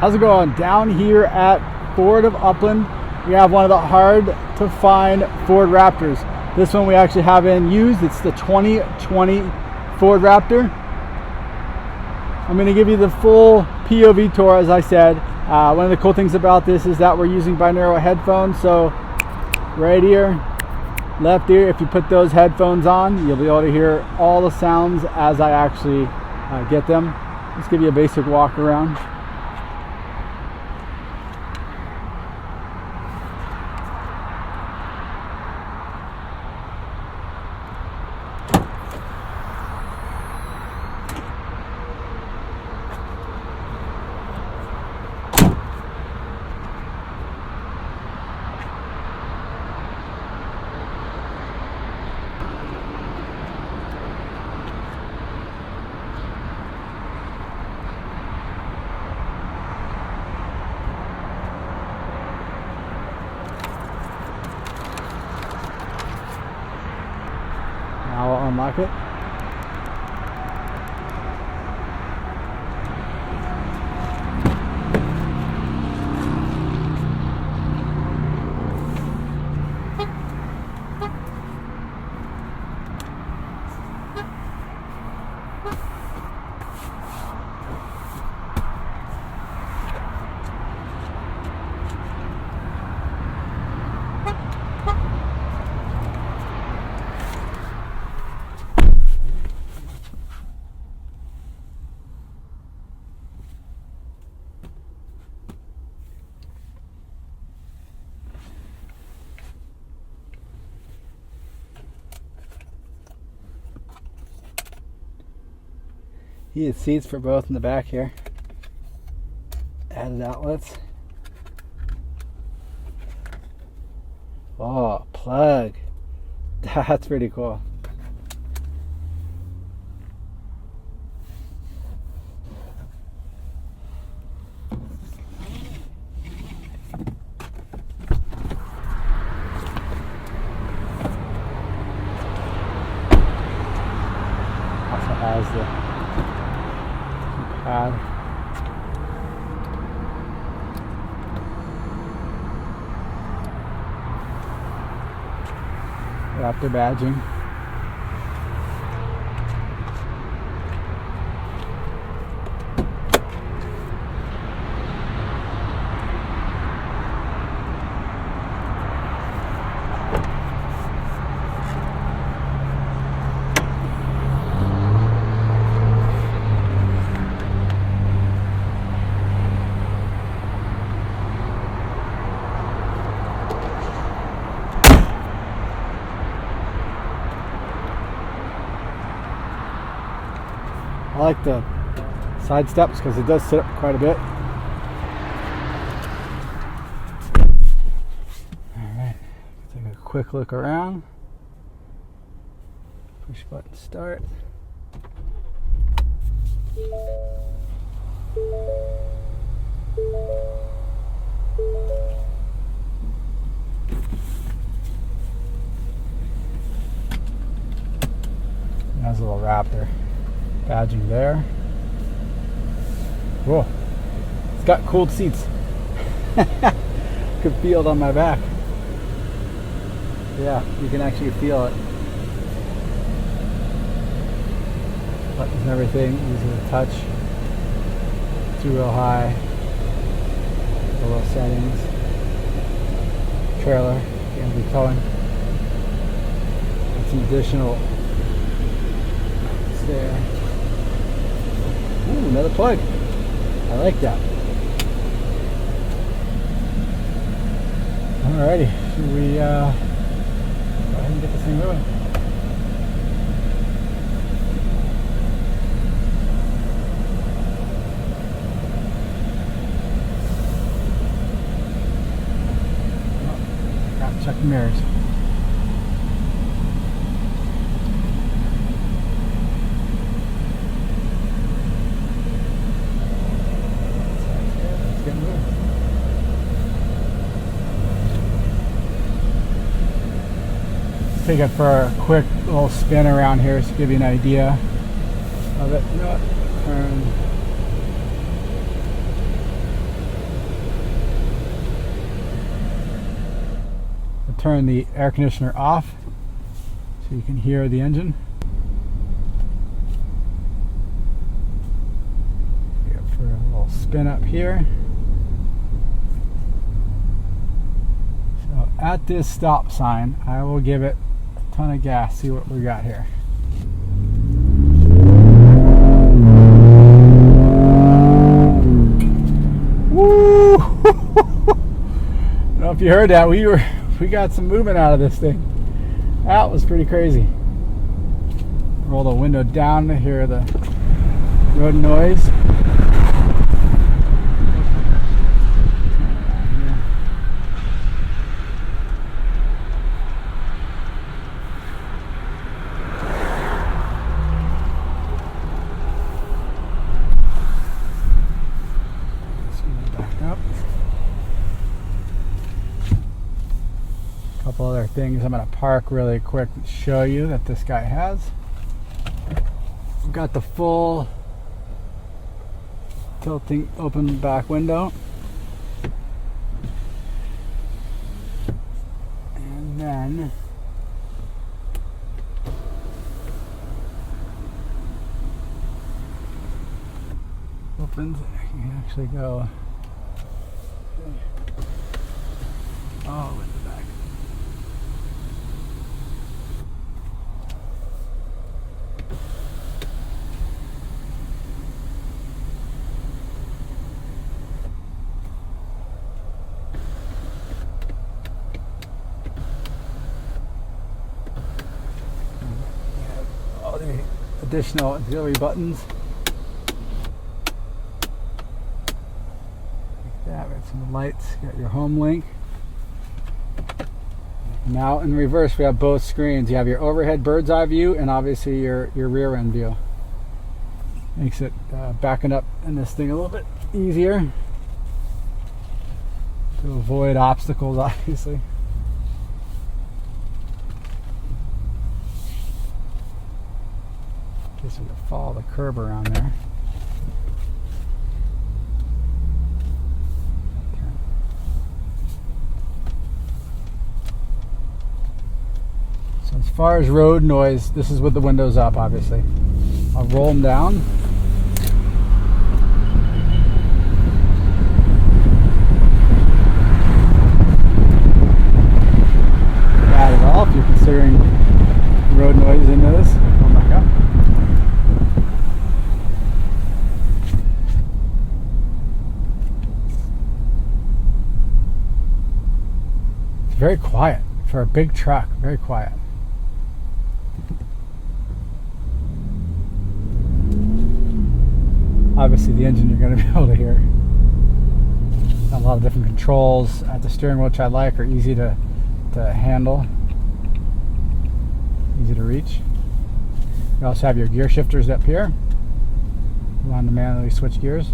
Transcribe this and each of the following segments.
How's it going? Down here at Ford of Upland, we have one of the hard to find Ford Raptors. This one we actually have in used. It's the 2020 Ford Raptor. I'm going to give you the full POV tour, as I said. One of the cool things about this is that we're using binaural headphones. So right here, left ear, if you put those headphones on, you'll be able to hear all the sounds as I actually get them. Let's give you a basic walk around. Now I'll unlock it. Heated seats for both in the back here. Added outlets. Oh, plug. That's pretty cool. Also has the pad. Raptor badging. I like the side steps because it does sit up quite a bit. Alright, take a quick look around. Push button start. That's a little Raptor badging there. Whoa, it's got cooled seats. Could feel it on my back. Yeah, you can actually feel it. Buttons and everything, easy to touch. Too real high. The low settings. Trailer, gonna be towing. And some additional there. Ooh, another plug. I like that. Alrighty, should we go ahead and get this thing moving? Oh, got to check the mirrors. Take it for a quick little spin around here just to give you an idea of it. Turn. turn the air conditioner off so you can hear the engine. Go for a little spin up here. So at this stop sign, I will give it a ton of gas, see what we got here. Woo! I don't know if you heard that. We got some movement out of this thing. That was pretty crazy. Roll the window down to hear the road noise. Couple other things I'm going to park really quick to show you that this guy has. We've got the full tilting open back window, and then opens, you can actually go all the way to the back. All the additional auxiliary buttons. Like that, with some lights, got your home link. Now in reverse we have both screens. You have your overhead bird's eye view and obviously your rear end view. Makes it backing up in this thing a little bit easier to avoid obstacles, obviously. Guess we can follow the curb around there. So as far as road noise, this is with the windows up, obviously. I'll roll them down. Bad at all if you're considering road noise into this. Oh my god. It's very quiet for a big truck, very quiet. Obviously the engine you're going to be able to hear. A lot of different controls at the steering wheel, which I like, are easy to handle, easy to reach. You also have your gear shifters up here. You want to manually switch gears.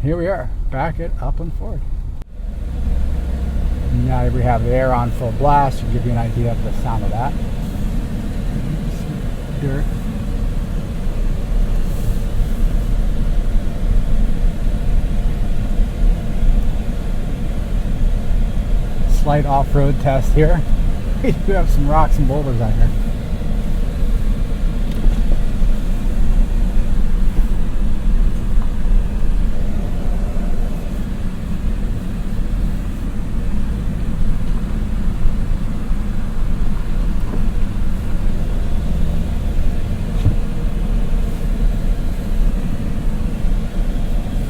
Here we are, back at Upland Ford. Now we have the air on full blast to give you an idea of the sound of that. Dirt. Slight off-road test here. We do have some rocks and boulders out here.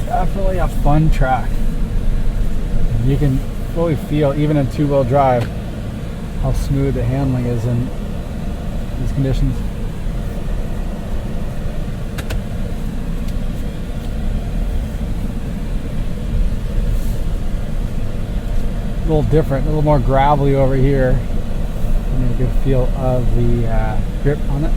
Definitely a fun track. You can fully feel, even in two-wheel drive, how smooth the handling is in these conditions. A little different, a little more gravelly over here. You get a good feel of the grip on it.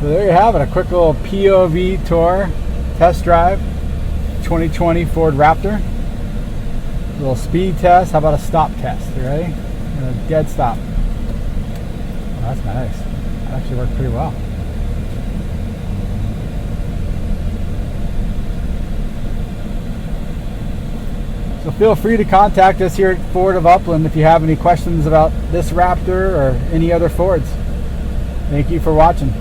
So there you have it, a quick little POV tour, test drive, 2020 Ford Raptor. A little speed test. How about a stop test? You ready? A dead stop. Oh, that's nice. That actually worked pretty well. feel free to contact us here at Ford of Upland if you have any questions about this Raptor or any other Fords. Thank you for watching.